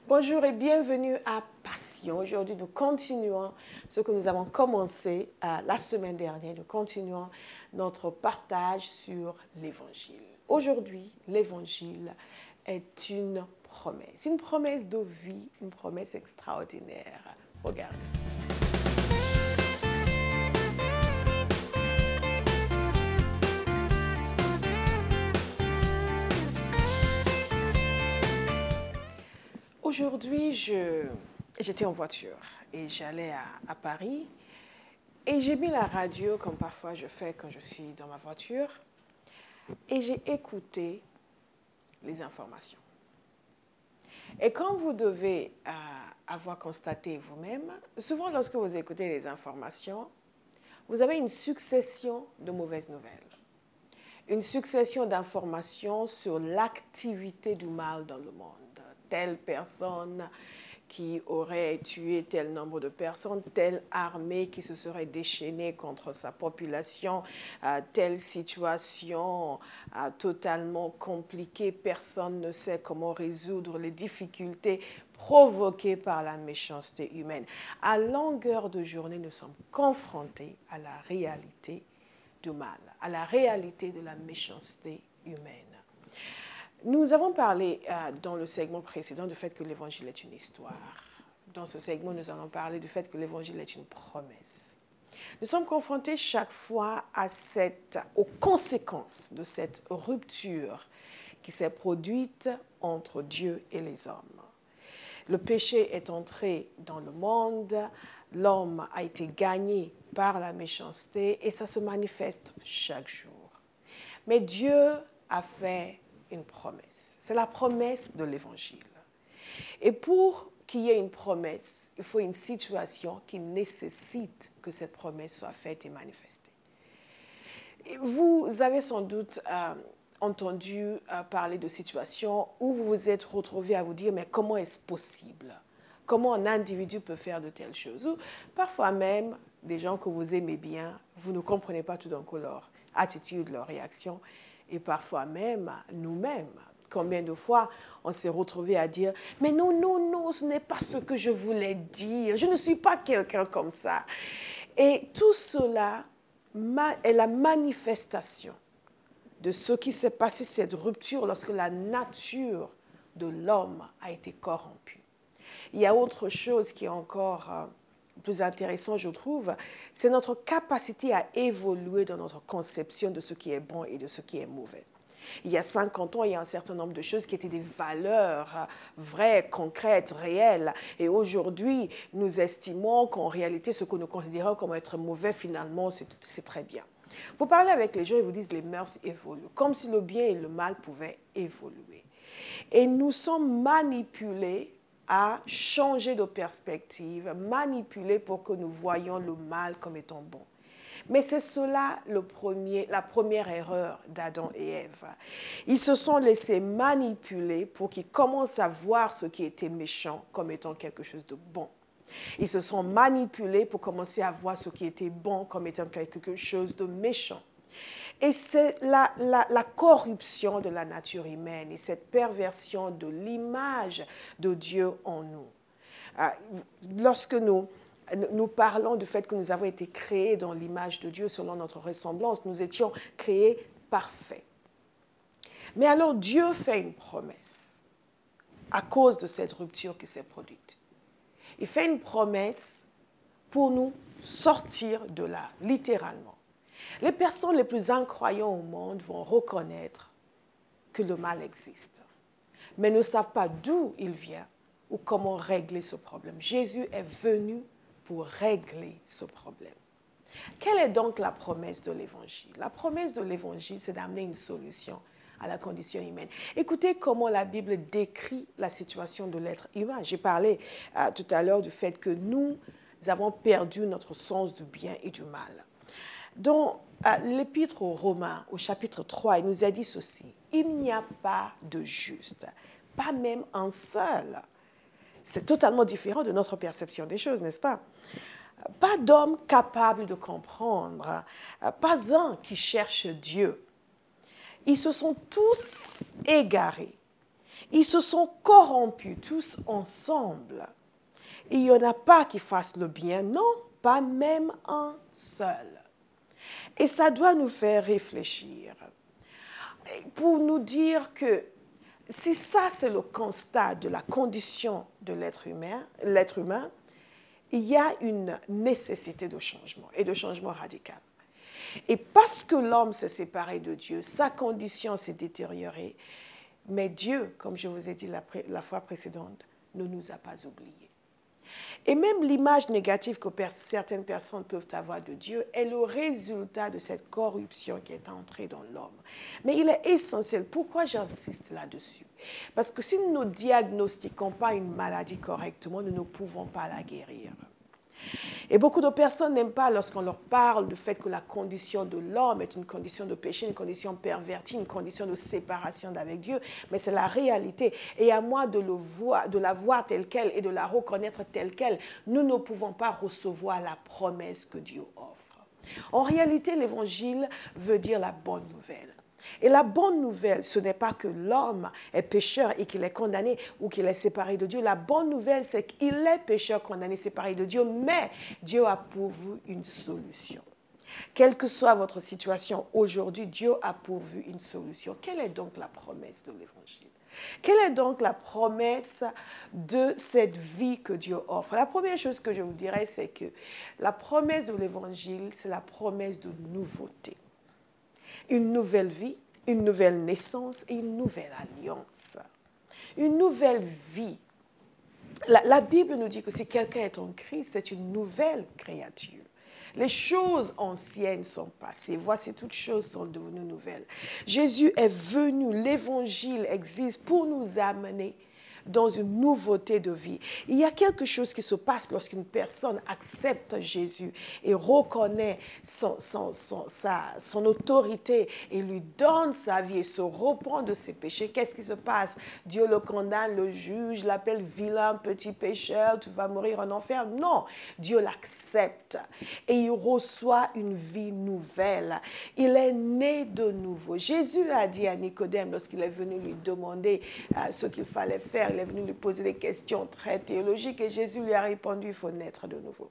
Bonjour et bienvenue à Passion. Aujourd'hui, nous continuons ce que nous avons commencé la semaine dernière. Nous continuons notre partage sur l'Évangile. Aujourd'hui, l'Évangile est une promesse de vie, une promesse extraordinaire. Regardez. Aujourd'hui, j'étais en voiture et j'allais à Paris et j'ai mis la radio comme parfois je fais quand je suis dans ma voiture et j'ai écouté les informations. Et comme vous devez avoir constaté vous-même, souvent lorsque vous écoutez les informations, vous avez une succession de mauvaises nouvelles. Une succession d'informations sur l'activité du mal dans le monde. Telle personne qui aurait tué tel nombre de personnes, telle armée qui se serait déchaînée contre sa population, telle situation totalement compliquée, personne ne sait comment résoudre les difficultés provoquées par la méchanceté humaine. À longueur de journée, nous sommes confrontés à la réalité du mal, à la réalité de la méchanceté humaine. Nous avons parlé dans le segment précédent du fait que l'Évangile est une histoire. Dans ce segment, nous allons parler du fait que l'Évangile est une promesse. Nous sommes confrontés chaque fois aux conséquences de cette rupture qui s'est produite entre Dieu et les hommes. Le péché est entré dans le monde, l'homme a été gagné par la méchanceté et ça se manifeste chaque jour. Mais Dieu a fait une promesse. C'est la promesse de l'Évangile. Et pour qu'il y ait une promesse, il faut une situation qui nécessite que cette promesse soit faite et manifestée. Vous avez sans doute entendu parler de situations où vous vous êtes retrouvé à vous dire « mais comment est-ce possible ? Comment un individu peut faire de telles choses ?» Ou parfois même, des gens que vous aimez bien, vous ne comprenez pas tout d'un coup leur attitude, leur réaction. Et parfois même, nous-mêmes, combien de fois on s'est retrouvé à dire « mais non, non, non, ce n'est pas ce que je voulais dire, je ne suis pas quelqu'un comme ça ». Et tout cela est la manifestation de ce qui s'est passé, cette rupture, lorsque la nature de l'homme a été corrompue. Il y a autre chose qui est encore plus intéressant, je trouve, c'est notre capacité à évoluer dans notre conception de ce qui est bon et de ce qui est mauvais. Il y a 50 ans, il y a un certain nombre de choses qui étaient des valeurs vraies, concrètes, réelles. Et aujourd'hui, nous estimons qu'en réalité, ce que nous considérons comme être mauvais, finalement, c'est très bien. Vous parlez avec les gens et vous disent que les mœurs évoluent, comme si le bien et le mal pouvaient évoluer. Et nous sommes manipulés à changer de perspective, manipulés pour que nous voyions le mal comme étant bon. Mais c'est cela la première erreur d'Adam et Ève. Ils se sont laissés manipuler pour qu'ils commencent à voir ce qui était méchant comme étant quelque chose de bon. Ils se sont manipulés pour commencer à voir ce qui était bon comme étant quelque chose de méchant. Et c'est la corruption de la nature humaine et cette perversion de l'image de Dieu en nous. Lorsque nous parlons du fait que nous avons été créés dans l'image de Dieu selon notre ressemblance, nous étions créés parfaits. Mais alors Dieu fait une promesse à cause de cette rupture qui s'est produite. Il fait une promesse pour nous sortir de là, littéralement. Les personnes les plus incroyantes au monde vont reconnaître que le mal existe, mais ne savent pas d'où il vient ou comment régler ce problème. Jésus est venu pour régler ce problème. Quelle est donc la promesse de l'Évangile? La promesse de l'Évangile, c'est d'amener une solution à la condition humaine. Écoutez comment la Bible décrit la situation de l'être humain. J'ai parlé tout à l'heure du fait que nous avons perdu notre sens du bien et du mal. Dans l'Épître aux Romains, au chapitre 3, il nous a dit ceci: « Il n'y a pas de juste, pas même un seul. » C'est totalement différent de notre perception des choses, n'est-ce pas? Pas d'homme capable de comprendre, pas un qui cherche Dieu. Ils se sont tous égarés. Ils se sont corrompus tous ensemble. Il n'y en a pas qui fassent le bien, non, pas même un seul. Et ça doit nous faire réfléchir pour nous dire que si ça c'est le constat de la condition de l'être humain, il y a une nécessité de changement et de changement radical. Et parce que l'homme s'est séparé de Dieu, sa condition s'est détériorée, mais Dieu, comme je vous ai dit la fois précédente, ne nous a pas oubliés. Et même l'image négative que certaines personnes peuvent avoir de Dieu est le résultat de cette corruption qui est entrée dans l'homme. Mais il est essentiel. Pourquoi j'insiste là-dessus? Parce que si nous ne diagnostiquons pas une maladie correctement, nous ne pouvons pas la guérir. Et beaucoup de personnes n'aiment pas lorsqu'on leur parle du fait que la condition de l'homme est une condition de péché, une condition pervertie, une condition de séparation d'avec Dieu, mais c'est la réalité. Et à moi de la voir telle qu'elle et de la reconnaître telle qu'elle, nous ne pouvons pas recevoir la promesse que Dieu offre. En réalité, l'évangile veut dire la bonne nouvelle. Et la bonne nouvelle, ce n'est pas que l'homme est pécheur et qu'il est condamné ou qu'il est séparé de Dieu. La bonne nouvelle, c'est qu'il est pécheur, condamné, séparé de Dieu, mais Dieu a pourvu une solution. Quelle que soit votre situation aujourd'hui, Dieu a pourvu une solution. Quelle est donc la promesse de l'Évangile? Quelle est donc la promesse de cette vie que Dieu offre? La première chose que je vous dirais, c'est que la promesse de l'Évangile, c'est la promesse de nouveauté. Une nouvelle vie, une nouvelle naissance et une nouvelle alliance. Une nouvelle vie. La Bible nous dit que si quelqu'un est en Christ, c'est une nouvelle créature. Les choses anciennes sont passées. Voici, toutes choses sont devenues nouvelles. Jésus est venu, l'évangile existe pour nous amener dans une nouveauté de vie. Il y a quelque chose qui se passe lorsqu'une personne accepte Jésus et reconnaît son autorité et lui donne sa vie et se reprend de ses péchés. Qu'est-ce qui se passe? Dieu le condamne, le juge, l'appelle vilain, petit pécheur, tu vas mourir en enfer. Non, Dieu l'accepte et il reçoit une vie nouvelle. Il est né de nouveau. Jésus a dit à Nicodème lorsqu'il est venu lui demander ce qu'il fallait faire, il est venu lui poser des questions très théologiques et Jésus lui a répondu, il faut naître de nouveau.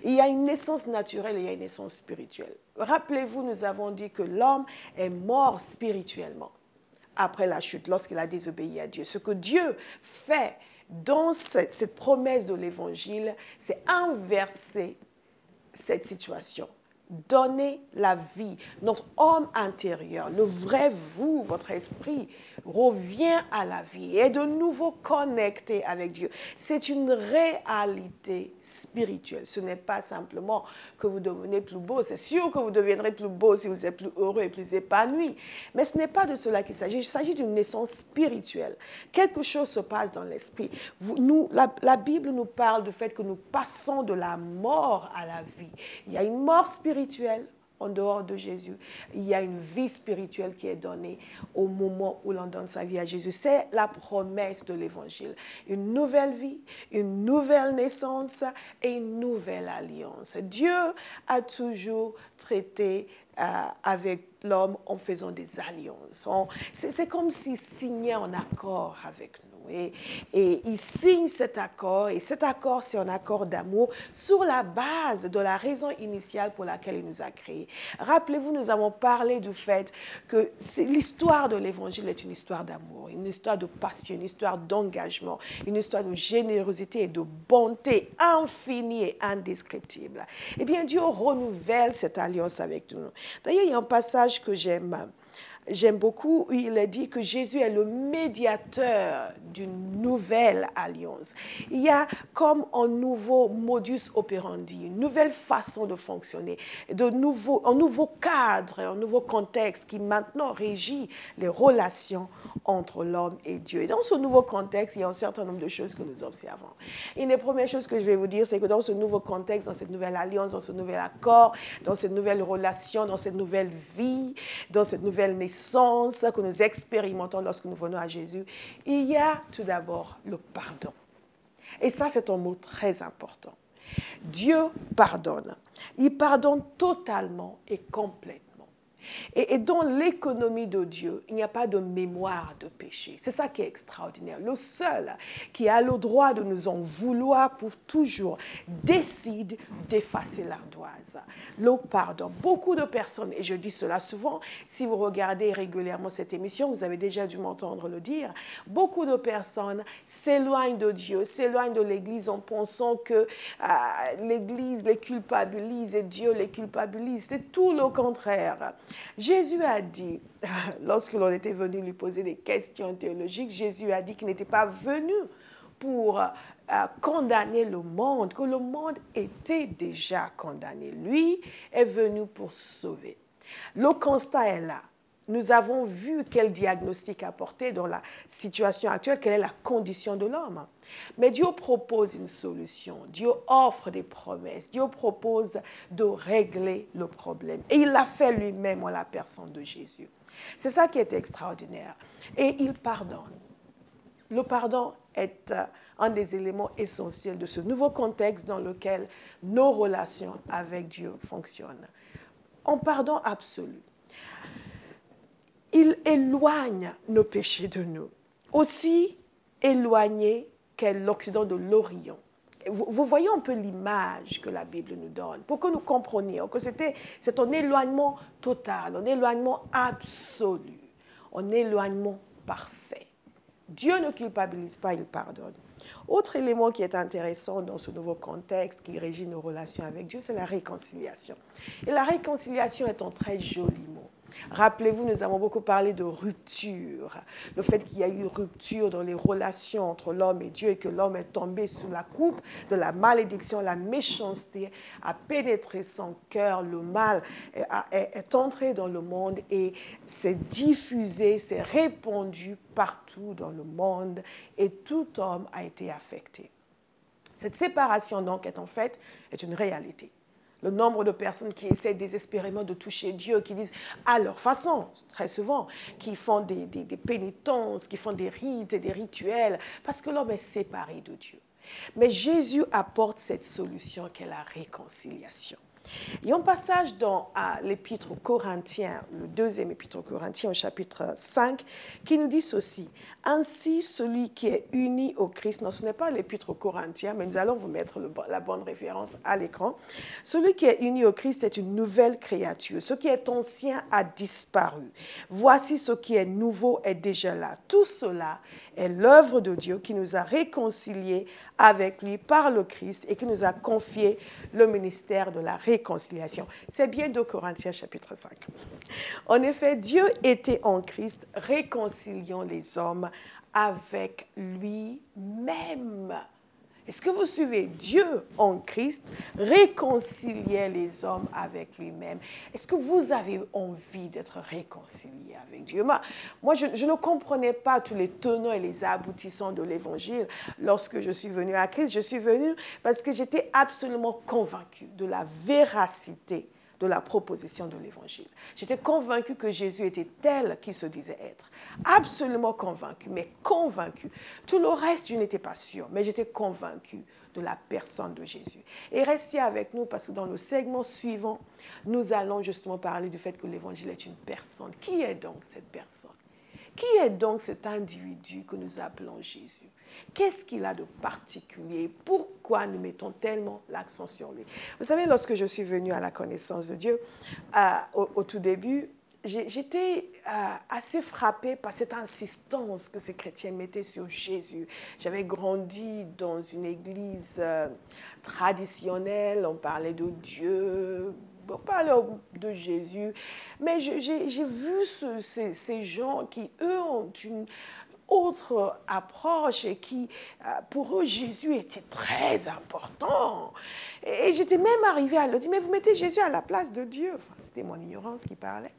Il y a une naissance naturelle et il y a une naissance spirituelle. Rappelez-vous, nous avons dit que l'homme est mort spirituellement après la chute, lorsqu'il a désobéi à Dieu. Ce que Dieu fait dans cette promesse de l'Évangile, c'est inverser cette situation. Donner la vie. Notre homme intérieur, le vrai vous, votre esprit, revient à la vie et est de nouveau connecté avec Dieu. C'est une réalité spirituelle. Ce n'est pas simplement que vous devenez plus beau. C'est sûr que vous deviendrez plus beau si vous êtes plus heureux et plus épanoui. Mais ce n'est pas de cela qu'il s'agit. Il s'agit d'une naissance spirituelle. Quelque chose se passe dans l'esprit. La Bible nous parle du fait que nous passons de la mort à la vie. Il y a une mort spirituelle en dehors de Jésus. Il y a une vie spirituelle qui est donnée au moment où l'on donne sa vie à Jésus. C'est la promesse de l'Évangile. Une nouvelle vie, une nouvelle naissance et une nouvelle alliance. Dieu a toujours traité avec l'homme en faisant des alliances. C'est comme s'il signait un accord avec nous. Et il signe cet accord, et cet accord, c'est un accord d'amour sur la base de la raison initiale pour laquelle il nous a créés. Rappelez-vous, nous avons parlé du fait que l'histoire de l'Évangile est une histoire d'amour, une histoire de passion, une histoire d'engagement, une histoire de générosité et de bonté infinie et indescriptible. Eh bien, Dieu renouvelle cette alliance avec nous. D'ailleurs, il y a un passage que j'aime beaucoup, il est dit que Jésus est le médiateur d'une nouvelle alliance. Il y a comme un nouveau modus operandi, une nouvelle façon de fonctionner, un nouveau cadre, un nouveau contexte qui maintenant régit les relations entre l'homme et Dieu. Et dans ce nouveau contexte, il y a un certain nombre de choses que nous observons. Une des premières choses que je vais vous dire, c'est que dans ce nouveau contexte, dans cette nouvelle alliance, dans ce nouvel accord, dans cette nouvelle relation, dans cette nouvelle vie, dans cette nouvelle naissance que nous expérimentons lorsque nous venons à Jésus, il y a tout d'abord le pardon. Et ça, c'est un mot très important. Dieu pardonne. Il pardonne totalement et complètement. Et dans l'économie de Dieu, il n'y a pas de mémoire de péché. C'est ça qui est extraordinaire. Le seul qui a le droit de nous en vouloir pour toujours décide d'effacer l'ardoise. Le pardon. Beaucoup de personnes, et je dis cela souvent, si vous regardez régulièrement cette émission, vous avez déjà dû m'entendre le dire, beaucoup de personnes s'éloignent de Dieu, s'éloignent de l'Église en pensant que l'Église les culpabilise et Dieu les culpabilise. C'est tout le contraire. Jésus a dit, lorsque l'on était venu lui poser des questions théologiques, Jésus a dit qu'il n'était pas venu pour condamner le monde, que le monde était déjà condamné. Lui est venu pour sauver. Le constat est là. Nous avons vu quel diagnostic apporter dans la situation actuelle, quelle est la condition de l'homme. Mais Dieu propose une solution, Dieu offre des promesses, Dieu propose de régler le problème. Et il l'a fait lui-même en la personne de Jésus. C'est ça qui est extraordinaire. Et il pardonne. Le pardon est un des éléments essentiels de ce nouveau contexte dans lequel nos relations avec Dieu fonctionnent. En pardon absolu. Il éloigne nos péchés de nous. Aussi éloigné qu'est l'Occident de l'Orient. Vous voyez un peu l'image que la Bible nous donne, pour que nous comprenions que c'est un éloignement total, un éloignement absolu, un éloignement parfait. Dieu ne culpabilise pas, il pardonne. Autre élément qui est intéressant dans ce nouveau contexte qui régit nos relations avec Dieu, c'est la réconciliation. Et la réconciliation est un très joli mot. Rappelez-vous, nous avons beaucoup parlé de rupture, le fait qu'il y a eu rupture dans les relations entre l'homme et Dieu et que l'homme est tombé sous la coupe de la malédiction, la méchanceté a pénétré son cœur, le mal est entré dans le monde et s'est diffusé, s'est répandu partout dans le monde et tout homme a été affecté. Cette séparation donc est une réalité. Le nombre de personnes qui essaient désespérément de toucher Dieu, qui disent à leur façon, très souvent, qui font des pénitences, qui font des rites et des rituels, parce que l'homme est séparé de Dieu. Mais Jésus apporte cette solution qu'est la réconciliation. Il y a un passage dans l'épître aux Corinthiens, le deuxième épître aux Corinthiens au chapitre 5, qui nous dit ceci. Ainsi, celui qui est uni au Christ, non, ce n'est pas l'épître aux Corinthiens, mais nous allons vous mettre la bonne référence à l'écran. Celui qui est uni au Christ est une nouvelle créature. Ce qui est ancien a disparu. Voici ce qui est nouveau est déjà là. Tout cela est l'œuvre de Dieu qui nous a réconciliés avec lui par le Christ et qui nous a confié le ministère de la réconciliation. C'est bien 2 Corinthiens chapitre 5. En effet, Dieu était en Christ réconciliant les hommes avec lui-même. Est-ce que vous suivez? Dieu en Christ réconciliait les hommes avec lui-même. Est-ce que vous avez envie d'être réconcilié avec Dieu? Moi, je ne comprenais pas tous les tenants et les aboutissants de l'Évangile lorsque je suis venue à Christ. Je suis venue parce que j'étais absolument convaincue de la véracité de la proposition de l'Évangile. J'étais convaincue que Jésus était tel qu'il se disait être. Absolument convaincue, mais convaincue. Tout le reste, je n'étais pas sûre, mais j'étais convaincue de la personne de Jésus. Et restez avec nous parce que dans le segment suivant, nous allons justement parler du fait que l'Évangile est une personne. Qui est donc cette personne? Qui est donc cet individu que nous appelons Jésus? Qu'est-ce qu'il a de particulier? Pourquoi nous mettons tellement l'accent sur lui? Vous savez, lorsque je suis venue à la connaissance de Dieu, au tout début, j'étais assez frappée par cette insistance que ces chrétiens mettaient sur Jésus. J'avais grandi dans une église traditionnelle, on parlait de Dieu, on parlait de Jésus, mais j'ai vu ces gens qui, eux, ont une autre approche et qui, pour eux, Jésus était très important. Et j'étais même arrivée à leur dire, mais vous mettez Jésus à la place de Dieu. Enfin, c'était mon ignorance qui parlait.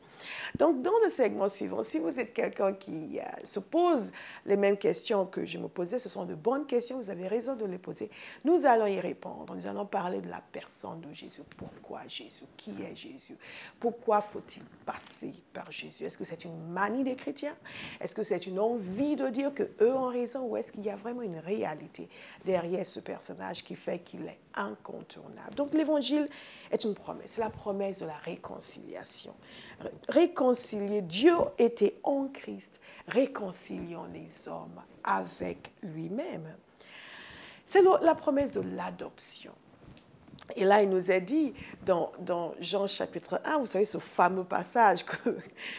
Donc, dans le segment suivant, si vous êtes quelqu'un qui se pose les mêmes questions que je me posais, ce sont de bonnes questions, vous avez raison de les poser. Nous allons y répondre. Nous allons parler de la personne de Jésus. Pourquoi Jésus? Qui est Jésus? Pourquoi faut-il passer par Jésus? Est-ce que c'est une manie des chrétiens? Est-ce que c'est une envie envie de dire qu'eux ont raison ou est-ce qu'il y a vraiment une réalité derrière ce personnage qui fait qu'il est incontournable? Donc l'évangile est une promesse, c'est la promesse de la réconciliation. Réconcilier, Dieu était en Christ, réconciliant les hommes avec lui-même. C'est la promesse de l'adoption. Et là, il nous est dit dans Jean chapitre 1, vous savez, ce fameux passage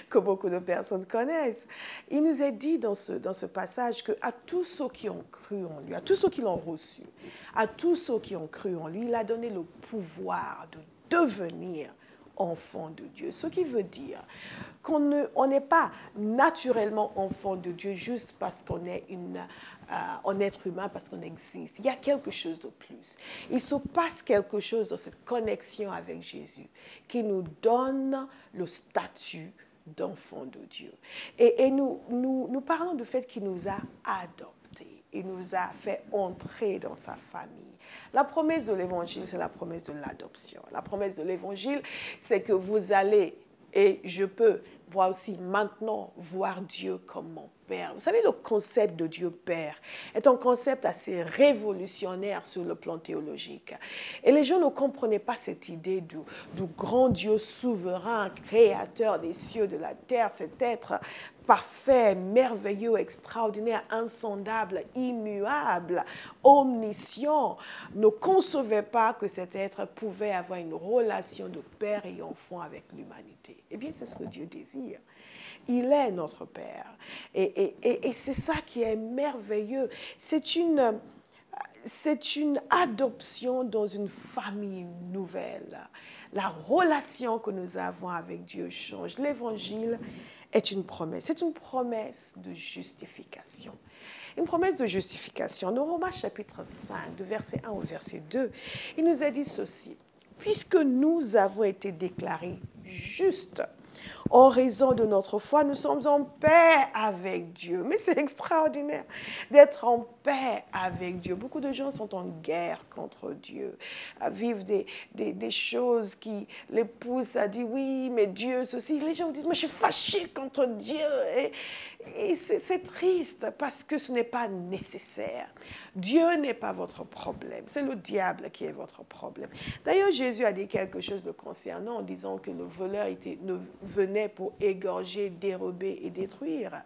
que beaucoup de personnes connaissent, il nous est dit dans ce passage qu'à tous ceux qui ont cru en lui, à tous ceux qui l'ont reçu, à tous ceux qui ont cru en lui, il a donné le pouvoir de devenir enfant de Dieu. Ce qui veut dire qu'on n'est pas naturellement enfant de Dieu juste parce qu'on est un être humain, parce qu'on existe. Il y a quelque chose de plus. Il se passe quelque chose dans cette connexion avec Jésus qui nous donne le statut d'enfant de Dieu. Et nous parlons du fait qu'il nous a adoptés. Il nous a fait entrer dans sa famille. La promesse de l'Évangile, c'est la promesse de l'adoption. La promesse de l'Évangile, c'est que vous allez, et je peux, moi aussi, maintenant, voir Dieu comme mon Père. Vous savez, le concept de Dieu Père est un concept assez révolutionnaire sur le plan théologique. Et les gens ne comprenaient pas cette idée du grand Dieu souverain, créateur des cieux, de la terre, cet être parfait, merveilleux, extraordinaire, insondable, immuable, omniscient, ne concevait pas que cet être pouvait avoir une relation de père et enfant avec l'humanité. Eh bien, c'est ce que Dieu désire. Il est notre Père. Et c'est ça qui est merveilleux. C'est une adoption dans une famille nouvelle. La relation que nous avons avec Dieu change. L'Évangile est une promesse. C'est une promesse de justification. Une promesse de justification. Dans Romains chapitre 5, de verset 1 au verset 2, il nous a dit ceci. Puisque nous avons été déclarés justes en raison de notre foi, nous sommes en paix avec Dieu. Mais c'est extraordinaire d'être en paix avec Dieu. Beaucoup de gens sont en guerre contre Dieu, vivent des choses qui les poussent à dire oui, mais Dieu, ceci. Les gens disent, mais je suis fâché contre Dieu. Et c'est triste parce que ce n'est pas nécessaire. Dieu n'est pas votre problème. C'est le diable qui est votre problème. D'ailleurs, Jésus a dit quelque chose de concernant en disant que le voleur venait pour égorger, dérober et détruire.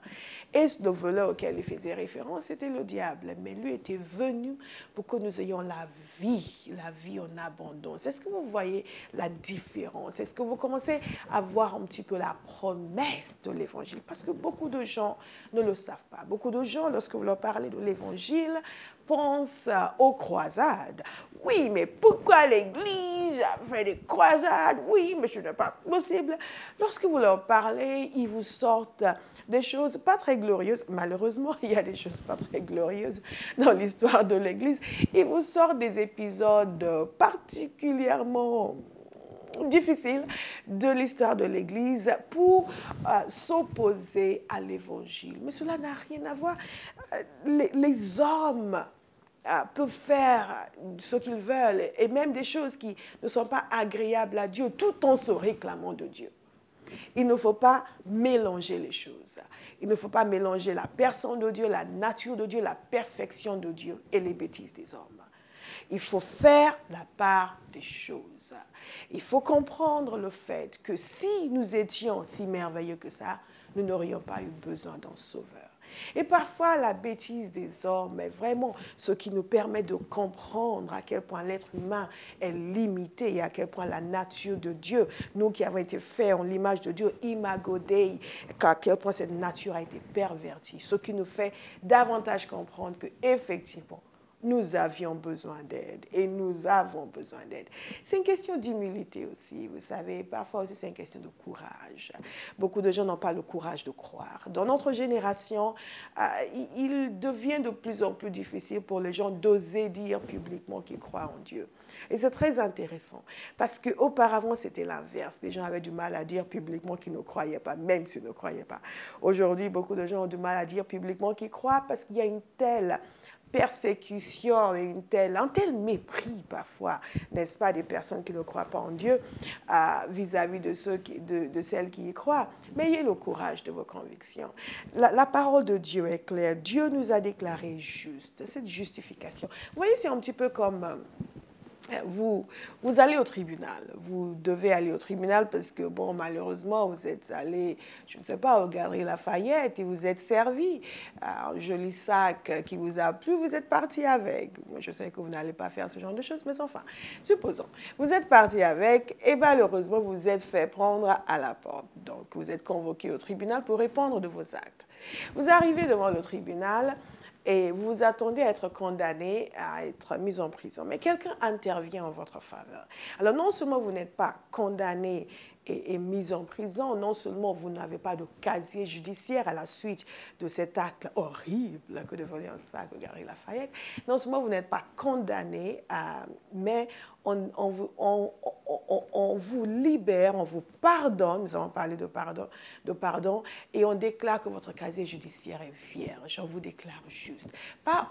Et le voleur auquel il faisait référence, c'était le diable. Mais lui était venu pour que nous ayons la vie en abondance. Est-ce que vous voyez la différence? Est-ce que vous commencez à voir un petit peu la promesse de l'Évangile? Parce que beaucoup de gens ne le savent pas. Beaucoup de gens, lorsque vous leur parlez de l'Évangile, pensent aux croisades. Oui, mais pourquoi l'Église a fait des croisades? Oui, mais ce n'est pas possible. Lorsque vous leur parlez, ils vous sortent des choses pas très glorieuses. Malheureusement, il y a des choses pas très glorieuses dans l'histoire de l'Église. Ils vous sortent des épisodes particulièrement difficile de l'histoire de l'Église pour s'opposer à l'Évangile. Mais cela n'a rien à voir. Les hommes peuvent faire ce qu'ils veulent et même des choses qui ne sont pas agréables à Dieu tout en se réclamant de Dieu. Il ne faut pas mélanger les choses. Il ne faut pas mélanger la personne de Dieu, la nature de Dieu, la perfection de Dieu et les bêtises des hommes. Il faut faire la part des choses. Il faut comprendre le fait que si nous étions si merveilleux que ça, nous n'aurions pas eu besoin d'un sauveur. Et parfois, la bêtise des hommes est vraiment ce qui nous permet de comprendre à quel point l'être humain est limité et à quel point la nature de Dieu, nous qui avons été faits en l'image de Dieu, imago Dei, à quel point cette nature a été pervertie. Ce qui nous fait davantage comprendre qu'effectivement, nous avions besoin d'aide et nous avons besoin d'aide. C'est une question d'humilité aussi, vous savez. Parfois aussi, c'est une question de courage. Beaucoup de gens n'ont pas le courage de croire. Dans notre génération, il devient de plus en plus difficile pour les gens d'oser dire publiquement qu'ils croient en Dieu. Et c'est très intéressant parce qu'auparavant, c'était l'inverse. Les gens avaient du mal à dire publiquement qu'ils ne croyaient pas, même s'ils ne croyaient pas. Aujourd'hui, beaucoup de gens ont du mal à dire publiquement qu'ils croient parce qu'il y a une telle persécution et un tel mépris parfois, n'est-ce pas, des personnes qui ne croient pas en Dieu vis-à-vis de celles qui y croient. Mais ayez le courage de vos convictions. La parole de Dieu est claire. Dieu nous a déclarés justes. Cette justification. Vous voyez, c'est un petit peu comme... Vous allez au tribunal, vous devez aller au tribunal parce que, bon, malheureusement, vous êtes allé, je ne sais pas, au Galeries Lafayette et vous êtes servi un joli sac qui vous a plu, vous êtes parti avec. Moi, je sais que vous n'allez pas faire ce genre de choses, mais enfin, supposons, vous êtes parti avec et malheureusement, vous vous êtes fait prendre à la porte. Donc, vous êtes convoqué au tribunal pour répondre de vos actes. Vous arrivez devant le tribunal et vous vous attendez à être condamné, à être mis en prison. Mais quelqu'un intervient en votre faveur. Alors non seulement vous n'êtes pas condamné et mis en prison, non seulement vous n'avez pas de casier judiciaire à la suite de cet acte horrible que de voler un sac au Galeries Lafayette, non seulement vous n'êtes pas condamné, mais on vous libère, on vous pardonne, nous avons parlé de pardon, et on déclare que votre casier judiciaire est vierge, on vous déclare juste.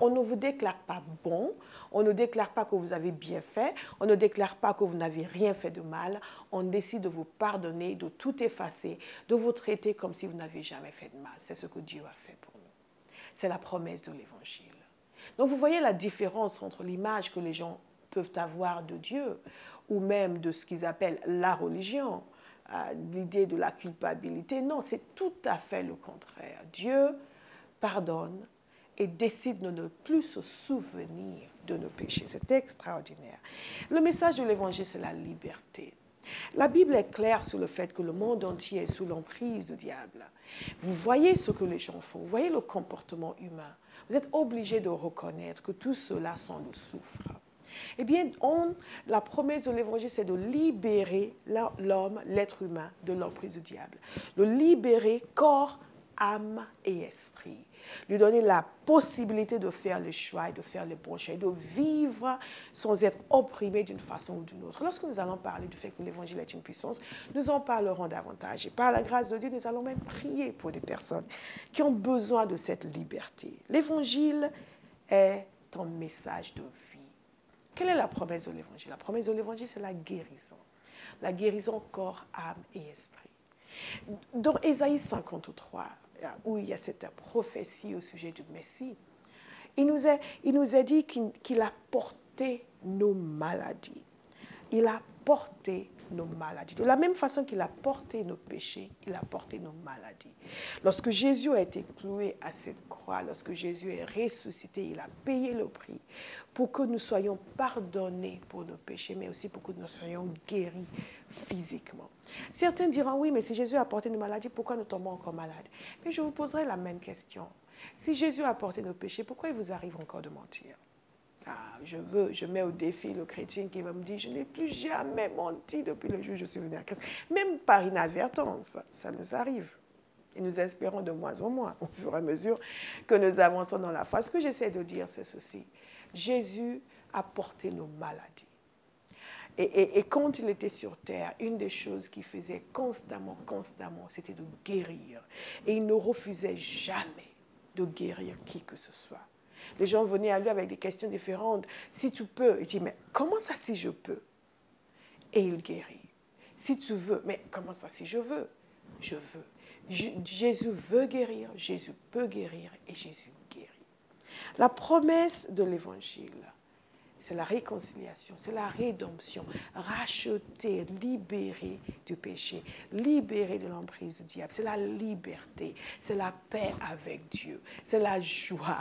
On ne vous déclare pas bon, on ne déclare pas que vous avez bien fait, on ne déclare pas que vous n'avez rien fait de mal, on décide de vous pardonner, de tout effacer, de vous traiter comme si vous n'aviez jamais fait de mal. C'est ce que Dieu a fait pour nous. C'est la promesse de l'Évangile. Donc vous voyez la différence entre l'image que les gens peuvent avoir de Dieu ou même de ce qu'ils appellent la religion, l'idée de la culpabilité. Non, c'est tout à fait le contraire. Dieu pardonne et décide de ne plus se souvenir de nos péchés. C'est extraordinaire. Le message de l'Évangile, c'est la liberté. La Bible est claire sur le fait que le monde entier est sous l'emprise du diable. Vous voyez ce que les gens font, vous voyez le comportement humain. Vous êtes obligé de reconnaître que tout cela sont le souffre. Eh bien, la promesse de l'Évangile, c'est de libérer l'homme, l'être humain, de l'emprise du diable. Le libérer corps, âme et esprit. Lui donner la possibilité de faire le choix et de faire les bons choix, de vivre sans être opprimé d'une façon ou d'une autre. Lorsque nous allons parler du fait que l'Évangile est une puissance, nous en parlerons davantage. Et par la grâce de Dieu, nous allons même prier pour des personnes qui ont besoin de cette liberté. L'Évangile est un message de vie. Quelle est la promesse de l'Évangile? La promesse de l'Évangile, c'est la guérison. La guérison corps, âme et esprit. Dans Ésaïe 53, où il y a cette prophétie au sujet du Messie, il nous a dit qu'il a porté nos maladies. Il a porté nos maladies. De la même façon qu'il a porté nos péchés, il a porté nos maladies. Lorsque Jésus a été cloué à cette croix, lorsque Jésus est ressuscité, il a payé le prix pour que nous soyons pardonnés pour nos péchés, mais aussi pour que nous soyons guéris physiquement. Certains diront, oui, mais si Jésus a porté nos maladies, pourquoi nous tombons encore malades? Mais je vous poserai la même question. Si Jésus a porté nos péchés, pourquoi il vous arrive encore de mentir? Je mets au défi le chrétien qui va me dire, je n'ai plus jamais menti depuis le jour où je suis venu à Christ. Même par inadvertance, ça nous arrive. Et nous espérons de moins en moins, au fur et à mesure que nous avançons dans la foi. Ce que j'essaie de dire, c'est ceci. Jésus a porté nos maladies. Et quand il était sur terre, une des choses qu'il faisait constamment, c'était de guérir. Et il ne refusait jamais de guérir qui que ce soit. Les gens venaient à lui avec des questions différentes. Si tu peux, il dit, mais comment ça si je peux? Et il guérit. Si tu veux, mais comment ça si je veux? Je veux. Jésus veut guérir, Jésus peut guérir et Jésus guérit. La promesse de l'Évangile, c'est la réconciliation, c'est la rédemption, racheter, libérer du péché, libérer de l'emprise du diable. C'est la liberté, c'est la paix avec Dieu, c'est la joie,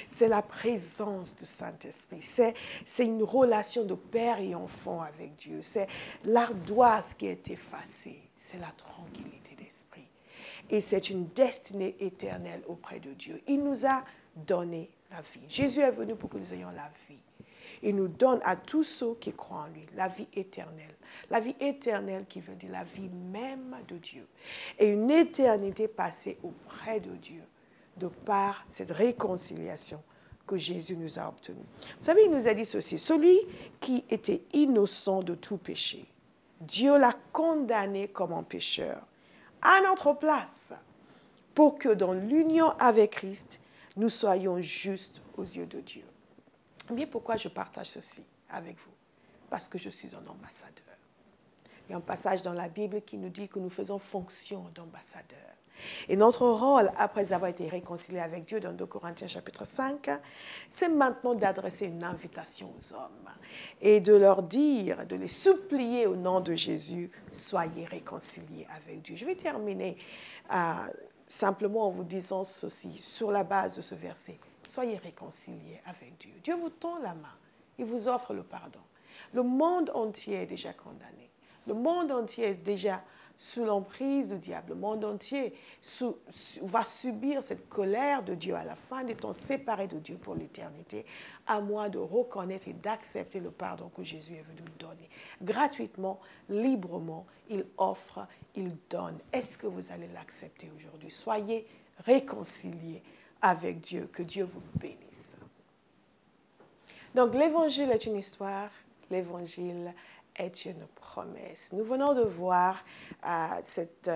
c'est la présence du Saint-Esprit, c'est une relation de père et enfant avec Dieu, c'est l'ardoise qui est effacée, c'est la tranquillité d'esprit. Et c'est une destinée éternelle auprès de Dieu. Il nous a donné la vie. Jésus est venu pour que nous ayons la vie. Il nous donne à tous ceux qui croient en lui la vie éternelle. La vie éternelle qui veut dire la vie même de Dieu. Et une éternité passée auprès de Dieu de par cette réconciliation que Jésus nous a obtenue. Vous savez, il nous a dit ceci, celui qui était innocent de tout péché, Dieu l'a condamné comme un pécheur à notre place pour que dans l'union avec Christ, nous soyons justes aux yeux de Dieu. Mais pourquoi je partage ceci avec vous? Parce que je suis un ambassadeur. Il y a un passage dans la Bible qui nous dit que nous faisons fonction d'ambassadeur. Et notre rôle, après avoir été réconciliés avec Dieu dans 2 Corinthiens chapitre 5, c'est maintenant d'adresser une invitation aux hommes et de leur dire, de les supplier au nom de Jésus, soyez réconciliés avec Dieu. Je vais terminer simplement en vous disant ceci, sur la base de ce verset. Soyez réconciliés avec Dieu. Dieu vous tend la main, il vous offre le pardon. Le monde entier est déjà condamné. Le monde entier est déjà sous l'emprise du diable. Le monde entier va subir cette colère de Dieu à la fin des temps, séparé de Dieu pour l'éternité, à moins de reconnaître et d'accepter le pardon que Jésus est venu nous donner. Gratuitement, librement, il offre, il donne. Est-ce que vous allez l'accepter aujourd'hui? Soyez réconciliés avec Dieu. Que Dieu vous bénisse. Donc, l'Évangile est une histoire. L'Évangile est une promesse. Nous venons de voir cet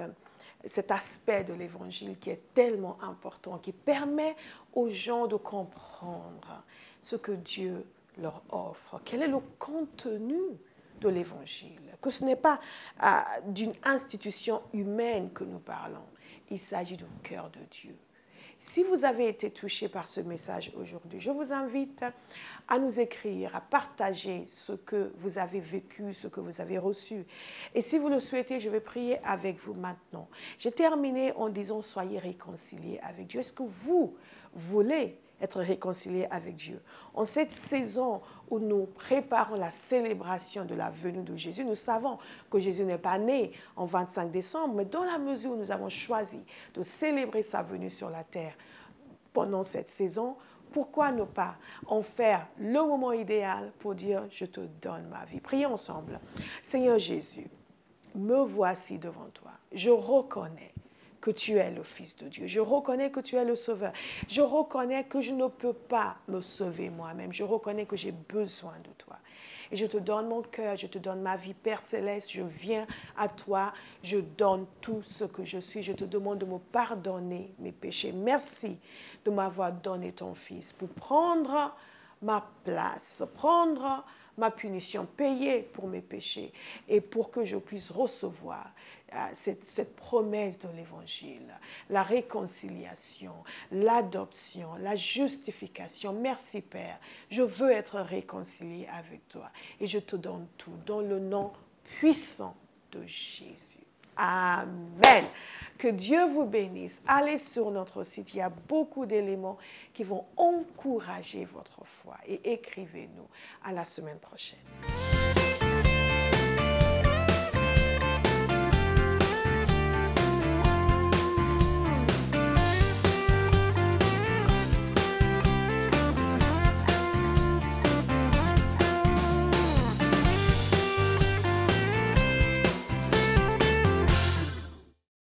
aspect de l'Évangile qui est tellement important, qui permet aux gens de comprendre ce que Dieu leur offre. Quel est le contenu de l'Évangile? Que ce n'est pas d'une institution humaine que nous parlons. Il s'agit du cœur de Dieu. Si vous avez été touché par ce message aujourd'hui, je vous invite à nous écrire, à partager ce que vous avez vécu, ce que vous avez reçu. Et si vous le souhaitez, je vais prier avec vous maintenant. J'ai terminé en disant, soyez réconciliés avec Dieu. Est-ce que vous voulez être réconciliés avec Dieu? En cette saison où nous préparons la célébration de la venue de Jésus, nous savons que Jésus n'est pas né en 25 décembre, mais dans la mesure où nous avons choisi de célébrer sa venue sur la terre pendant cette saison, pourquoi ne pas en faire le moment idéal pour dire « je te donne ma vie ». Prions ensemble. Seigneur Jésus, me voici devant toi. Je reconnais que tu es le Fils de Dieu. Je reconnais que tu es le Sauveur. Je reconnais que je ne peux pas me sauver moi-même. Je reconnais que j'ai besoin de toi. Et je te donne mon cœur, je te donne ma vie, Père Céleste, je viens à toi, je donne tout ce que je suis. Je te demande de me pardonner mes péchés. Merci de m'avoir donné ton Fils pour prendre ma place, prendre ma punition, payer pour mes péchés et pour que je puisse recevoir cette promesse de l'Évangile, la réconciliation, l'adoption, la justification. Merci Père, je veux être réconcilié avec toi et je te donne tout dans le nom puissant de Jésus. Amen. Que Dieu vous bénisse. Allez sur notre site, il y a beaucoup d'éléments qui vont encourager votre foi et écrivez-nous. À la semaine prochaine.